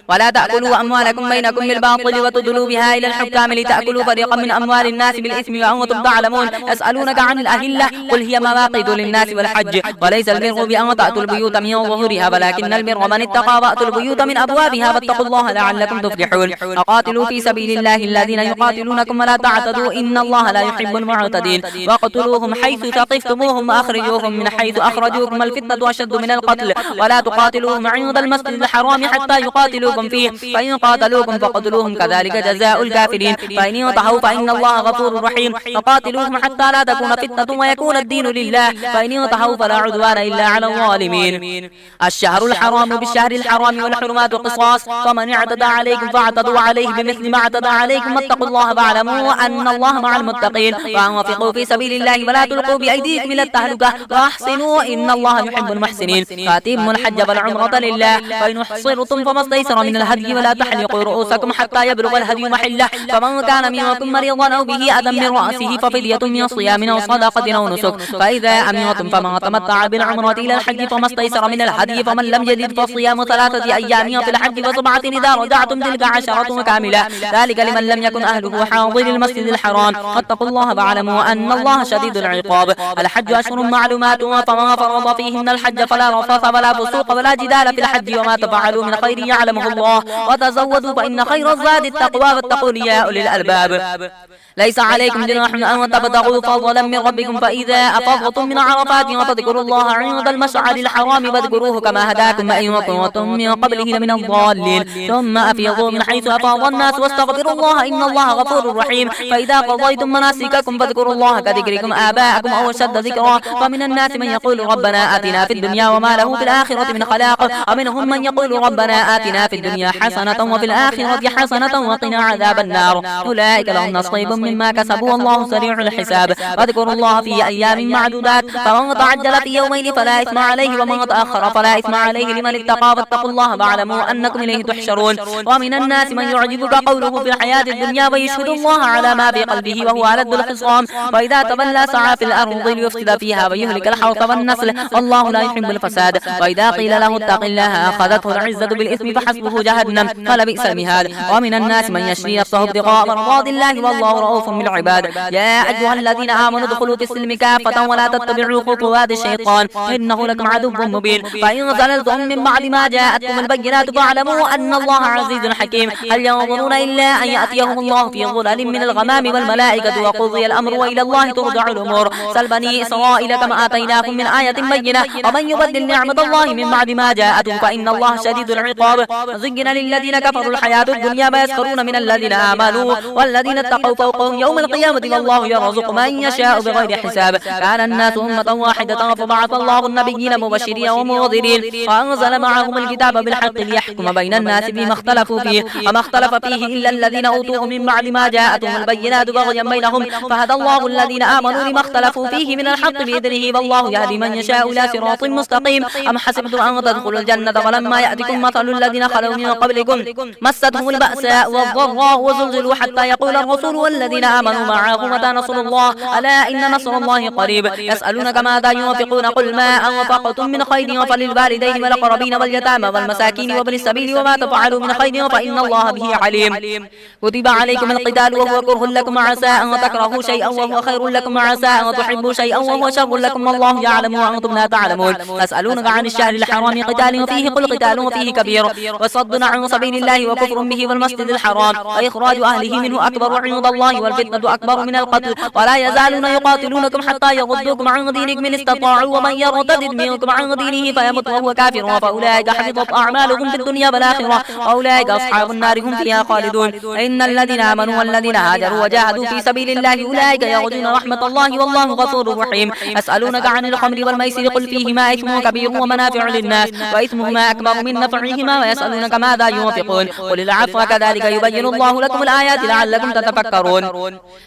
ولا تأكلوا أموالكم بينكم بالباطل وتدلوا بها إلى الحكام لتأكلوا فريقا من أموال الناس بالإثم وأنتم تعلمون. يسألونك عن الأهلة قل هي مواقيت للناس والحج، وليس البر بأن تأتوا البيوت من ظهورها ولكن البر من اتقى وأتوا البيوت من أبوابها واتقوا الله لعلكم تفلحون. وقاتلوا في سبيل الله الذين يقاتلونكم ولا تعتدوا إن الله لا يحب المعتدين. واقتلوهم حيث ثقفتموهم وأخرجوهم من حيث أخرجوكم، الفتنة أشد من القتل، ولا تقاتلوهم عند المسجد الحرام حتى يقاتلوكم فيه، فإن قاتلوكم فقتلوهم كذلك جزاء الكافرين، فإن انتهوا فإن الله غفور رحيم. فقاتلوهم حتى لا تكون فتنة ويكون الدين لله، فإن انتهوا فلا عدوان إلا على الظالمين. الشهر الحرام بالشهر الحرام والحرمات قصاص، فمن اعتدى عليكم فاعتدوا عليه بمثل ما اعتدى عليكم، واتقوا الله واعلموا أن الله مع المتقين. وأنفقوا في سبيل الله ولا تلقوا بأيديكم إلى التهلكة وأحسنوا إن الله يحب المحسنين. فأتموا الحج والعمرة لله، فإن احصرتم فما استيسر من الهدي، ولا تحلقوا رؤوسكم حتى يبلغ الهدي محله، فمن كان منكم مريضا أو به أذى من رأسه ففدية من صيام أو صدقة أو نسك، فإذا أمنتم فمن تمتع بالعمرة إلى الحج فما استيسر من الهدي، فمن لم يجد فصيام 3 أيام في الحج و7 إذا رجعتم، تلك 10 كاملة، ذلك لمن لم يكن أهله حاضر المسجد الحرام. واتقوا الله واعلموا أن الله شديد العقاب. الحج أشهر معلومات، فمن فرض فيهن الحج فلا رفث ولا فسوق ولا جدال في الحج، وما تفعلوا من خير يعلمه الله، وتزودوا فإن خير الزاد التقوى، واتقون يا أولي الألباب. ليس عليكم جناح أن تبتغوا فضلا من ربكم، فإذا أفضتم من عرفات فاذكروا الله عند المشعر الحرام واذكروه كما هداكم وإن كنتم من قبله لمن الضالين، ثم أفيضوا من حيث أفاض الناس واستغفروا الله إن الله غفور رحيم. فإذا قضيتم مناسككم فاذكروا الله كذكركم آباءكم أو أشد ذكرا. ومن الناس من يقول ربنا آتنا في الدنيا وما له في الآخرة من خلاق، ومنهم من يقول ربنا آتنا في الدنيا حسنة وفي الآخرة حسنة وقنا عذاب النار، أولئك لهم نصيب مما كسبوا والله سريع الحساب. واذكروا الله في أيام معدودات، فمن تعجل في يومين فلا إثم عليه، ومن تأخر فلا إثم عليه لمن اتقى، واتقوا الله واعلموا أنكم إليه تحشرون. ومن الناس من يعجبك قوله في الحياة الدنيا ويشهد الله على ما في قلبه وهو ألد الخصام، وإذا تولى سعى في الأرض ليفسد فيها ويهلك الحرث والنسل والله لا يحب الفساد. وإذا قيل له اتق الله أخذته العزة بالإثم فحسبه جهنم ولبئس المهاد. ومن الناس من يشري نفسه ابتغاء مرضات الله والله رؤوف بالعباد. يا أيها الذين آمنوا ادخلوا في السلم كافة ولا تتبعوا خطوات الشيطان إنه لكم عدو مبين. فإن زللتم من بعد ما جاءتكم البينات فاعلموا أن الله عزيز حكيم. هل ينظرون إلا أن يأتيهم الله في ظلال من الغمام والملائكة وقضي الأمر وإلى الله ترجع الأمور. سل بني إسرائيل كما آتيناكم من آية بينة ومن يبدل نعمة الله من بعد ما جاءته فإن الله شديد العقاب. زين للذين كفروا الحياة الدنيا ويسخرون من الذين آمنوا والذين اتقوا فوقهم يوم القيامة والله يرزق من يشاء بغير حساب. كان الناس أمة واحدة فبعث الله النبيين مبشرين ومنذرين وأنزل معهم الكتاب بالحق ليحكم بين الناس فيما اختلفوا فيه وما اختلف فيه إلا الذين أوتوه من بعد ما جاءتهم البينات بغيا بينهم فهدى الله الذين آمنوا لما اختلفوا فيه من الحق بإذنه والله يهدي من يشاء إلى صراط مستقيم. أم حسبتم أن تدخلوا الجنة ولما يأتكم مثل الذين خلوا من قبلكم مستهم البأساء والضراء وزلزلوا حتى يقول الرسول والذين آمنوا معه متى نصر الله ألا إن نصر الله قريب. يسألونك ماذا ينفقون قل ما أنفقتم من خير فللوالدين والأقربين واليتامى والمساكين وابن السبيل وما تفعلوا من خير فإن الله به عليم. كتب عليكم القتال وهو كره لكم وعسى أن تكرهوا شيئا وهو خير لكم وعسى أن تحبوا شيئا وهو شر لكم والله يعلم وأنتم لا تعلمون. يسألونك عن الشهر الحرام قتال فيه قل قتال فيه كبير وصد عن سبيل الله وكفر به والمسجد الحرام وإخراج أهله منه أكبر عند الله الله والفتنة أكبر من القتل ولا يزالون يقاتلونكم حتى يردوكم عن دينكم إن استطاعوا ومن يرتد منكم عن دينه فيمت وهو كافر فأولئك حبطت أعمالهم في الدنيا والآخرة وأولئك أصحاب النار هم فيها خالدون إن الذين آمنوا والذين هاجروا وجاهدوا في سبيل الله أولئك يرجون رحمة الله والله غفور رحيم يسألونك عن الخمر والميسر قل فيهما إثم كبير ومنافع للناس وإثمهما أكبر من نفعهما ويسألونك ماذا ينفقون قل العفو كذلك يبين الله لكم الآيات لعلكم تتفكرون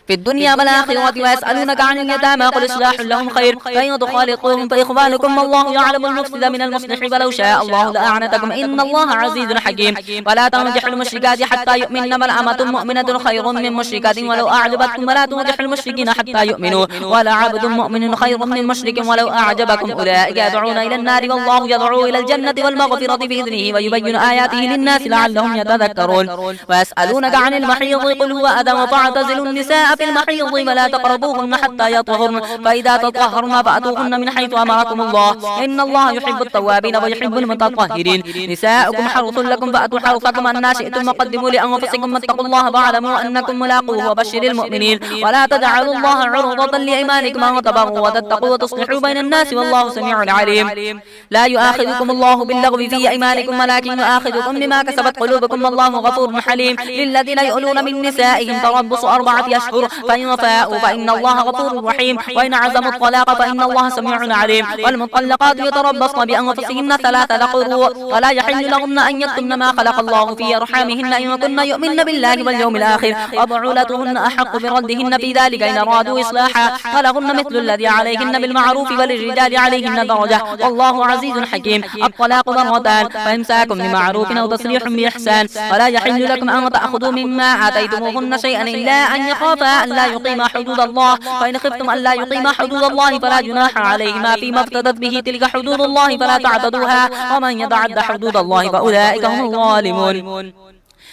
في الدنيا والآخرة ويسألونك عن اليتامى قل إصلاح لهم خير فإن تخالطوهم فإخوانكم والله يعلم المفسد من المصلح ولو شاء الله لأعنتكم إن الله عزيز حكيم ولا تنجحوا المشركات حتى يؤمن والأمة مؤمنة خير من مشركة ولو أعجبتكم ولا تنجحوا المشركين حتى يؤمنوا ولا عبد مؤمن خير من مشرك ولو أعجبكم أولئك يدعون إلى النار والله يدعو إلى الجنة والمغفرة بإذنه ويبين آياته للناس لعلهم يتذكرون ويسألونك عن المحيض قل هو أذى فاعتزلوا النساء في المحيض ولا تقربوهن حتى يطهرن فإذا تطهرن فأتوهن من حيث أمركم الله إن الله يحب التوابين ويحب المتطهرين نساؤكم حرث لكم فأتوا حرثكم أن شئتم وقدموا لأنفسكم واتقوا الله واعلموا أنكم ملاقوه وبشر المؤمنين ولا تجعلوا الله عرضة لأيمانكم أن تبروا وتتقوا وتصلحوا بين الناس والله سميع عليم لا يؤاخذكم الله باللغو في أيمانكم ولكن يؤاخذكم بما كسبت قلوبكم والله غفور حليم للذين يؤلون من نسائهم تربص 4 أشهر فإن فاءوا فإن الله غفور رحيم وإن عزموا الطلاق فإن الله سميع عليم والمطلقات يتربصن بأنفسهن 3 قروء ولا يحل لهن أن يكتمن ما خلق الله في أرحامهن إن كن يؤمن بالله واليوم الآخر وبعولتهن أحق بردهن في ذلك إن أرادوا إصلاحا فلهن مثل الذي عليهن بالمعروف وللرجال عليهن درجة والله عزيز حكيم الطلاق مرتان فإمساك بمعروف أو تسريح بإحسان ولا يحل لكم أن تأخذوا مما آتيتموهن شيئا إلا أن يخافا أن لا يقيما حدود الله فإن خفتم أن لا يقيما حدود الله فلا جناح عليهما فيما افتدت به تلك حدود الله فلا تعتدوها ومن يتعد حدود الله فأولئك هم الظالمون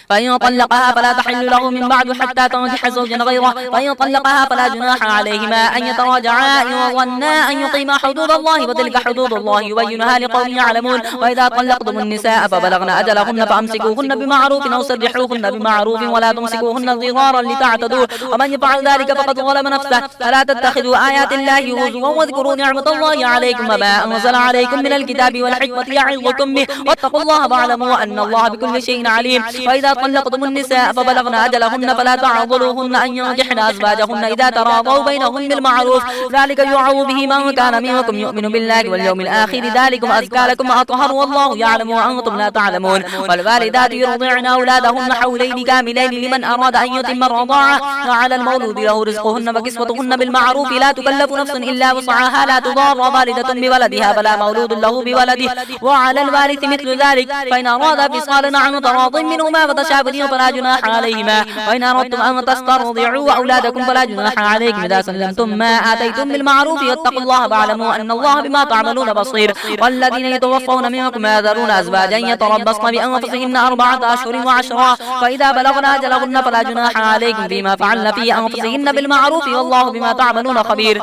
فإن طلقها فلا تحل له من بعد حتى تنكح زوجا غيره فإن طلقها فلا جناح عليهما أن يتراجعا إن ظنا أن يقيما حدود الله وتلك حدود الله يبينها لقوم يعلمون وإذا طلقتم النساء فبلغن أجلهن فأمسكوهن بمعروف أو سرحوهن بمعروف ولا تمسكوهن ضرارا لتعتدوا ومن يفعل ذلك فقد ظلم نفسه فلا تتخذوا آيات الله هزوا واذكروا نعمة الله عليكم وما أنزل عليكم من الكتاب والحكمة يعظكم به واتقوا الله واعلموا أن الله بكل شيء عليم وإذا طلقتم النساء فبلغن أجلهن فلا تعضلوهن أن ينكحن أزواجهن إذا تراضوا بينهم بالمعروف ذلك يوعظ به من كان منكم يؤمن بالله واليوم الآخر ذلكم أزكى لكم وأطهر والله يعلم وأنتم لا تعلمون والوالدات يرضعن أولادهن حولين كاملين لمن أراد أن يتم الرضاعة وعلى المولود له رزقهن وكسوتهن بالمعروف لا تكلف نفس إلا وسعها لا تضار والدة بولدها فلا مولود له بولده وعلى الوارث مثل ذلك فإن أراد فصالا عن تراض منهما وتشابه فلا جناح عليهما وإن أردتم أن تسترضعوا أولادكم فلا جناح عليكم إذا سلمتم ما آتيتم بالمعروف واتقوا الله واعلموا أن الله بما تعملون بصير والذين يتوفون منكم يذرون أزواجا يتربصن بأنفسهن 4 أشهر و10 فإذا بلغن أجلهن فلا جناح عليكم فيما فعلن في أنفسهن بالمعروف والله بما تعملون خبير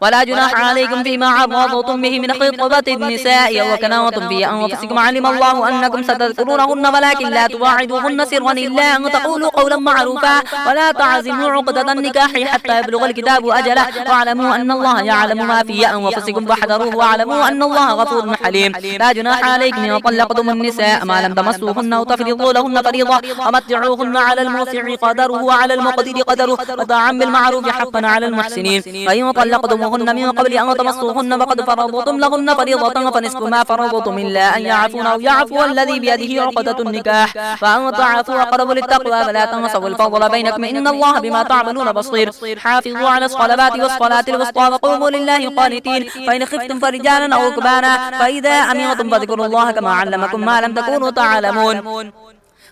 ولا جناح عليكم فيما عرضتم به من خطبة النساء وكنتم في أنفسكم علم الله أنكم ستذكرونهن ولكن لا تواعدوهن سرا إلا أن تقولوا قولا معروفا ولا تعزموا عقدة النكاح حتى يبلغ الكتاب أجله واعلموا أن الله يعلم ما في أنفسكم فاحذروه واعلموا أن الله غفور حليم لا جناح عليكم إن طلقتم النساء ما لم تمسوهن وتفرضوا لهن فريضة ومتعوهن على الموسع قدره وعلى المقتدر قدره وطاعا بالمعروف حقا على المحسنين فإن طلقتم من قبل أن تمسوهن فقد فرضتم لهن فريضة فنصف ما فرضتم إلا أن يعفون أو يعفو الذي بيده عقدة النكاح فأن تعافوا أقرب للتقوى فلا تنسوا الفضل بينكم إن الله بما تعملون بصير حافظوا على الصلوات والصلاة الوسطى وقوموا لله قانتين فإن خفتم فرجالا أو ركبانا فإذا أمنتم فاذكروا الله كما علمكم ما لم تكونوا تعلمون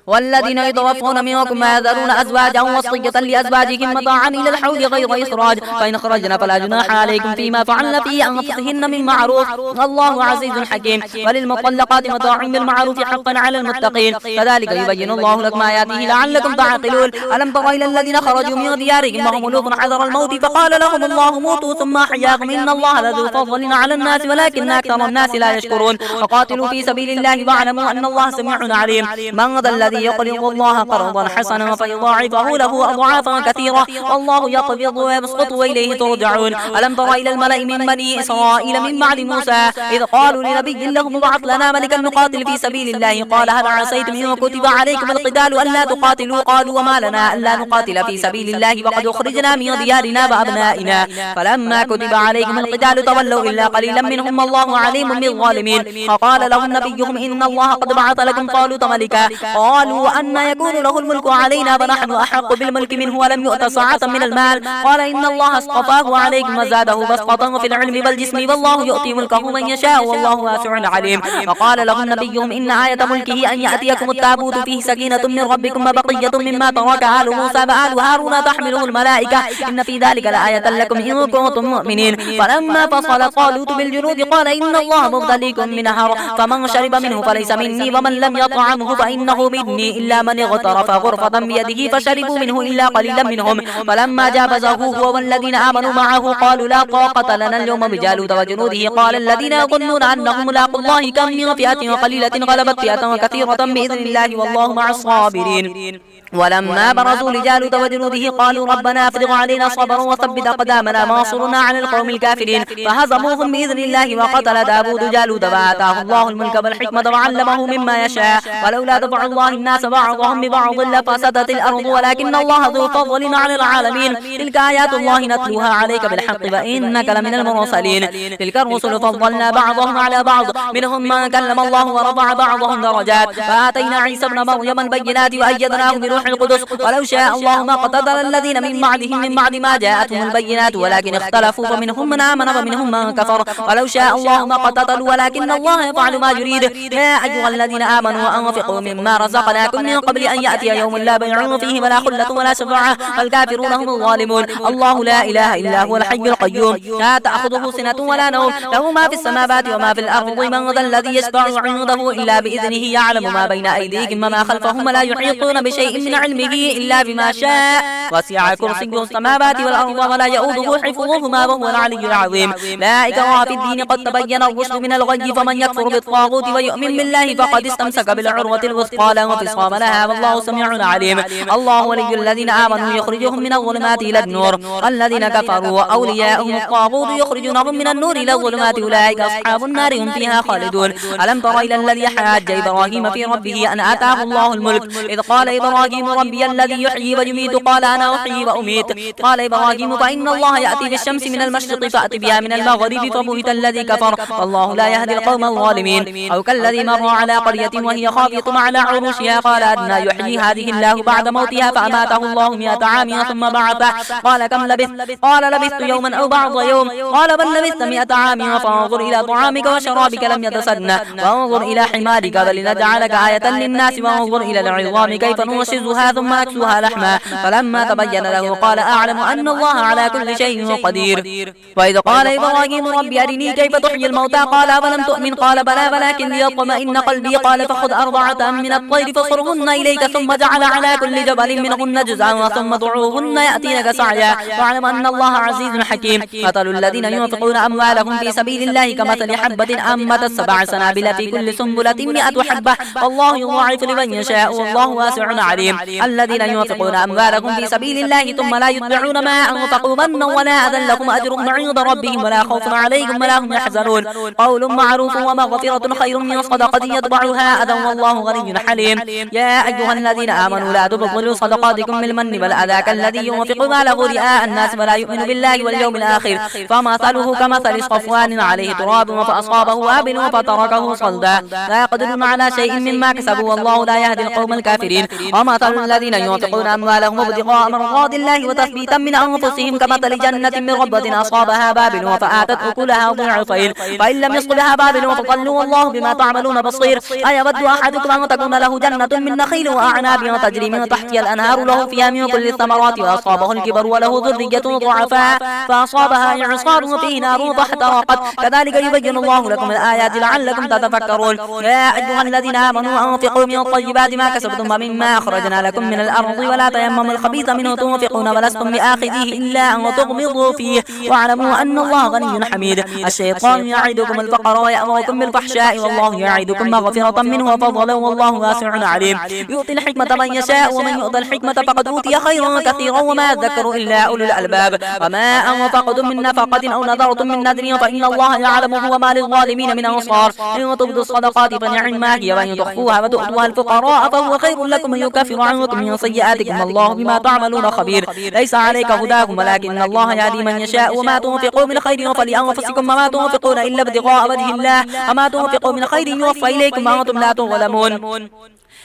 والذين يتوفون منكم يذرون أزواجا وصية لأزواجهم متاعا إلى الحول غير إخراج فإن خرجن فلا جناح عليكم فيما فعلن في أنفسهن من معروف الله عزيز حكيم وللمطلقات متاع بالمعروف حقا على المتقين كذلك يبين الله لكم آياته لعلكم تعقلون ألم تر إلى الذين خرجوا من ديارهم وهم ألوف حذر الموت فقال لهم الله موتوا ثم أحياكم إن الله لذو فضل على الناس ولكن أكثر الناس لا يشكرون وقاتلوا في سبيل الله واعلموا أن الله سميع عليم من ذا الذي الذي يقرض الله قرضا حسنا فيضاعفه له أضعافا كثيرة والله يقبض ويبسط وإليه ترجعون. ألم تر إلى الملأ من بني إسرائيل من بعد موسى إذ قالوا لنبي لهم ابعث لنا ملكا نقاتل في سبيل الله قال هل عسيتم إن كتب عليكم القتال ألا تقاتلوا قالوا وما لنا ألا نقاتل في سبيل الله وقد أخرجنا من ديارنا وأبنائنا فلما كتب عليكم القتال تولوا إلا قليلا منهم والله عليم بالظالمين. فقال لهم نبيهم إن الله قد بعث لكم طالوت ملكا قالوا أن يكون له الملك علينا ونحن أحق بالملك منه ولم يؤت سعة من المال قال إن الله اصطفاه عليكم وزاده بسطة في العلم والجسم والله يؤتي ملكه من يشاء والله واسع عليم. وقال لهم نبيهم إن آية ملكه أن يأتيكم التابوت فيه سكينة من ربكم وبقية مما ترك آل موسى وآل هارون تحمله الملائكة إن في ذلك لآية لكم إن كنتم مؤمنين. فلما فصل طالوت بالجنود قال إن الله مبتليكم بنهر فمن شرب منه فليس مني ومن لم يطعمه فإنه مني إلا من اغترف غرفة بيده فشربوا منه إلا قليلا منهم. فلما جاوزه هو والذين آمنوا معه قالوا لا طاقة لنا اليوم بجالوت وجنوده قال الذين يظنون أنهم ملاقوا الله كم من فئة قليلة غلبت فئة كثيرة بإذن الله والله مع الصابرين. ولما برزوا لجالوت وجنوده قالوا ربنا افرغ علينا صبرا وثبت أقدامنا وانصرنا على القوم الكافرين فهزموهم بإذن الله وقتل داود جالوت وآتاه الله الملك والحكمة وعلمه مما يشاء ولولا دفع الله الناس بعضهم ببعض لفسدت الأرض ولكن الله ذو فضل على العالمين. تلك آيات الله نتلوها عليك بالحق وإنك لمن المرسلين. تلك الرسل فضلنا بعضهم على بعض منهم من كلم الله ورفع بعضهم درجات وآتينا عيسى ابن مريم البينات وأيدناه بروح القدس ولو شاء الله ما قتل الذين من بعدهم من بعد ما جاءتهم البينات ولكن اختلفوا فمنهم من آمن ومنهم من كفر ولو شاء الله ما قتلوا ولكن الله يفعل ما يريد. يا أيها الذين آمنوا أنفقوا مما رزقناكم من قبل أن يأتي يوم لا بيع فيه ولا خلة ولا شفاعة والكافرون هم الظالمون. الله لا إله إلا هو الحي القيوم لا تأخذه سنة ولا نوم له ما في السماوات وما في الأرض من ذا الذي يشفع عنده إلا بإذنه يعلم ما بين أيديهم وما خلفهم ولا يحيطون بشيء من علمه إلا بما شاء وسع كرسيه السماوات والأرض ولا يؤوده حفظهما وهو العلي العظيم. لا إكراه في الدين قد تبين الرشد من الغي فمن يكفر بالطاغوت ويؤمن بالله فقد استمسك بالعروة الوثقى لا انفصام لها والله سميع عليم. الله ولي الذين آمنوا يخرجهم من الظلمات إلى النور والذين كفروا أولياءهم الطاغوت يخرجونهم من النور إلى الظلمات أولئك أصحاب النار هم فيها خالدون. ألم تر إلى الذي حاج إبراهيم في ربه أن آتاه الله الملك إذ قال إبراهيم ربي الذي يحيي ويميت قال أنا أحيي وأميت قال إبراهيم فإن الله يأتي بالشمس من المشرق فأت بها من المغرب فبهت الذي كفر والله لا يهدي القوم الظالمين. أو كالذي مر على قرية وهي خاوية على عروشها قال أدنى يحيي هذه الله بعد موتها فأماته الله 100 عام ثم بعثه قال كم لبثت قال لبثت يوما أو بعض يوم قال بل لبثت 100 عام فانظر إلى طعامك وشرابك لم يتسنى وانظر إلى حمارك ولنجعلك آية للناس وانظر إلى العظام كيف ننشزها ثم نكسوها لحما فلما تبين له قال أعلم أن الله على كل شيء قدير. وإذ قال إبراهيم ربي أرني كيف تحيي الموتى قال أولم تؤمن قال بلى ولكن ليطمئن قلبي قال فخذ 4 من الطير فصرهن إليك ثم جعل على كل جبل منهن جزءا ثم ادعوهن يأتينك سعيا واعلم أن الله عزيز حكيم. مثل الذين ينفقون أموالهم في سبيل الله كمثل حبة أنبتت 7 سنابل في كل سنبلة 100 حبة والله يضاعف لمن يشاء والله واسع عليم. الذين ينفقون أموالهم في سبيل الله ثم لا يتبعون ما أنفقوا منا ولا أذى لهم أجرهم عند ربهم ولا خوف عليهم ولا هم يحزنون قول معروف ومغفرة خير من صدقة يتبعها أذى والله غني حليم. يا أيها الذين آمنوا لا تبطلوا صدقاتكم بالمن والأذى كالذي ينفق ماله رئاء الناس ولا يؤمن بالله واليوم الآخر فمثله كمثل صفوان عليه تراب فأصابه وابل فتركه صلدا لا يقدرون على شيء مما كسبوا والله لا يهدي القوم الكافرين. ومثل الذين ينفقون أموالهم ابتغاء مرضات الله وتثبيتا من أنفسهم كمثل جنة من ربوة أصابها بابل فآتت أكلها ضعفين فإن لم يصبها بابل فطلوا والله بما تعملون بصير. أيود أحدكم أن تكون له جنة من نخيل وأعناب تجري من تحتها الأنهار له فيها من كل الثمرات وأصابه الكبر وله ذرية ضعفاء فأصابها إعصار فيه نار فاحترقت كذلك يبين الله لكم الآيات لعلكم تتفكرون. يا أيها الذين آمنوا أنفقوا من طيبات ما كسبتم ومما أخرجنا أخرجنا لكم من الأرض ولا تيمموا الخبيث منه تنفقون ولستم بآخذيه إلا أن تغمضوا فيه واعلموا أن الله غني حميد. الشيطان يعدكم الفقر ويأمركم بالفحشاء والله يعدكم مغفرة منه وفضلا والله واسع عليم. يؤتي الحكمة من يشاء ومن يؤتى الحكمة فقد أوتي خيرا كثيرا وما يذكر إلا أولو الألباب. وما أنفقتم من نفقة أو نذرتم من نذر فإن الله يعلمه وما للظالمين من أنصار. إن تبدوا الصدقات فنعما هي وإن تخفوها وتؤتوها الفقراء فهو خير لكم أن يكفر عنكم من سيئاتكم والله بما تعملون خبير. ليس عليك هداهم ولكن الله يهدي من يشاء وما تنفقوا من خير فلأنفسكم وما تنفقون إلا ابتغاء وجه الله وما تنفقوا من خير يوفى إليكم وأنتم لا تظلمون.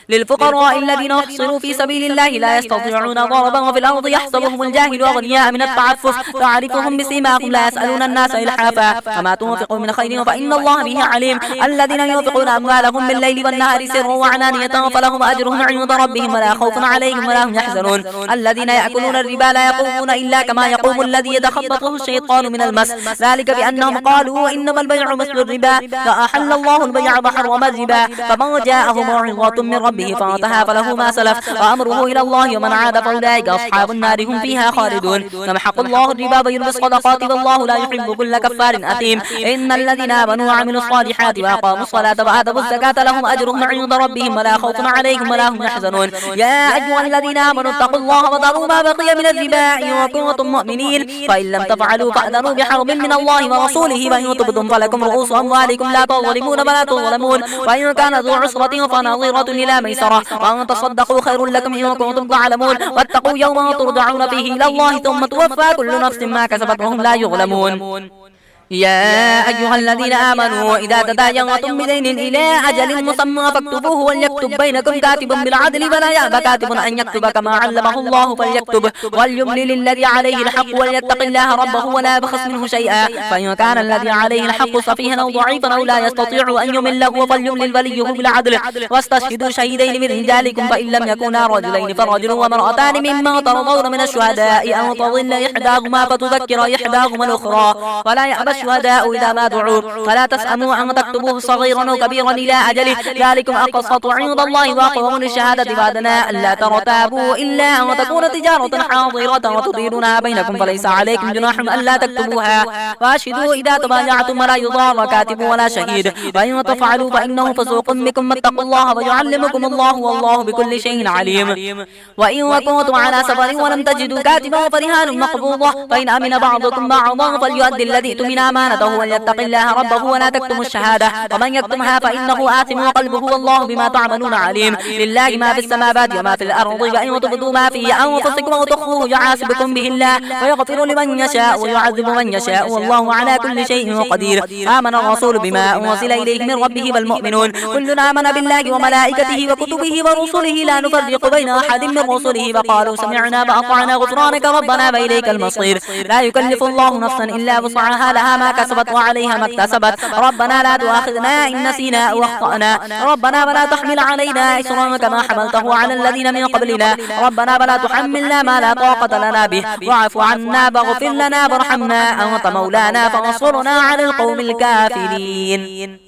للفقراء الذين احصروا في سبيل الله لا يستطيعون ضربا في الأرض يحسبهم الجاهل أغنياء من التعفف تعرفهم بسيماهم لا يسألون الناس إلحافا وما تنفقوا من خير فإن الله به عليم. الذين ينفقون أموالهم بالليل والنهار سرا وعلانية فلهم أجرهم عند ربهم ولا خوف عليهم ولا هم يحزنون. الذين يأكلون الربا لا يقومون إلا كما يقوم الذي يتخبطه الشيطان من المس ذلك بأنهم قالوا إنما البيع مثل الربا فأحل الله البيع وحرم الربا. فمن جاءه موعظة من ربه فانتهى فله ما سلف وأمره إلى الله ومن عاد فأولئك أصحاب النار هم فيها خالدون. يمحق الله الربا ويربي الصدقات والله لا يحب كل كفار أثيم. إن الذين آمنوا وعملوا الصالحات وأقاموا الصلاة وآتوا الزكاة لهم أجرهم عند ربهم ولا خوف عليهم ولا هم يحزنون. يا أيها الذين آمنوا اتقوا الله وذروا ما بقي من الربا إن كنتم مؤمنين فإن لم تفعلوا فأذنوا بحرب من الله ورسوله وإن تبتم فلكم رؤوس أموالكم لا تظلمون ولا تظلمون. وإن كان ذو عسرة فنظيرة إلى ميسرة وأن تصدقوا خير لكم إن كنتم تعلمون. واتقوا يوما ترجعون فيه إلى الله ثم توفى كل نفس ما كسبت وهم لا يظلمون. يا أيها الذين آمنوا إذا تداينتم بدين إلى أجل مسمى فاكتبوه وليكتب بينكم كاتب بالعدل ولا يأبى كاتب أن يكتب كما علمه الله فليكتب وليملل الذي عليه الحق وليتق الله ربه ولا يبخس منه شيئا. فإن كان الذي عليه الحق سفيها أو ضعيفا أو لا يستطيع أن يمله فليملل وليه بالعدل واستشهدوا شهيدين من رجالكم فإن لم يكونا رجلين فرجل وامرأتان ممن ترضون من الشهداء أن تضل إحداهما فتذكر إحداهما الأخرى ولا يأبى الشهداء إذا ما دعوا فلا تسأموا أن تكتبوه صغيرا أو كبيرا إلى أجله ذلكم أقسط عند الله وأقوم للشهادة بعدنا ألا ترتابوا إلا أن تكون تجارة حاضرة وتديرونها بينكم فليس عليكم جناح ألا تكتبوها. وأشهدوا إذا تبايعتم ولا يضار كاتب ولا شهيد وإن تفعلوا فإنه فسوق بكم واتقوا الله ويعلمكم الله والله بكل شيء عليم. وإن كنتم على سفر ولم تجدوا كاتبا فرهان مقبوضة فإن أمن بعضكم بعضا فليؤدي الذي اؤتمن أمانته وليتق الله ربه ولا تكتموا الشهادة ومن يكتمها فإنه آثم وقلبه والله بما تعملون عليم. لله ما في السماوات وما في الأرض وإن تبدوا ما في أنفسكم وتخفوه يحاسبكم به الله ويغفر لمن يشاء ويعذب من يشاء والله على كل شيء قدير. آمن الرسول بما أنزل إليه من ربه والمؤمنون كل آمن بالله وملائكته وكتبه ورسله لا نفرق بين أحد من رسله وقالوا سمعنا وأطعنا غفرانك ربنا وإليك المصير. لا يكلف الله نفسا إلا وسعها لها ما كسبت وعليها ما اكتسبت. ربنا لا تؤاخذنا إن نسينا أو أخطأنا ربنا ولا تحمل علينا إصرا كما حملته على الذين من قبلنا ربنا ولا تحملنا ما لا طاقة لنا به واعف عنا واغفر لنا وارحمنا أنت مولانا فانصرنا على القوم الكافرين.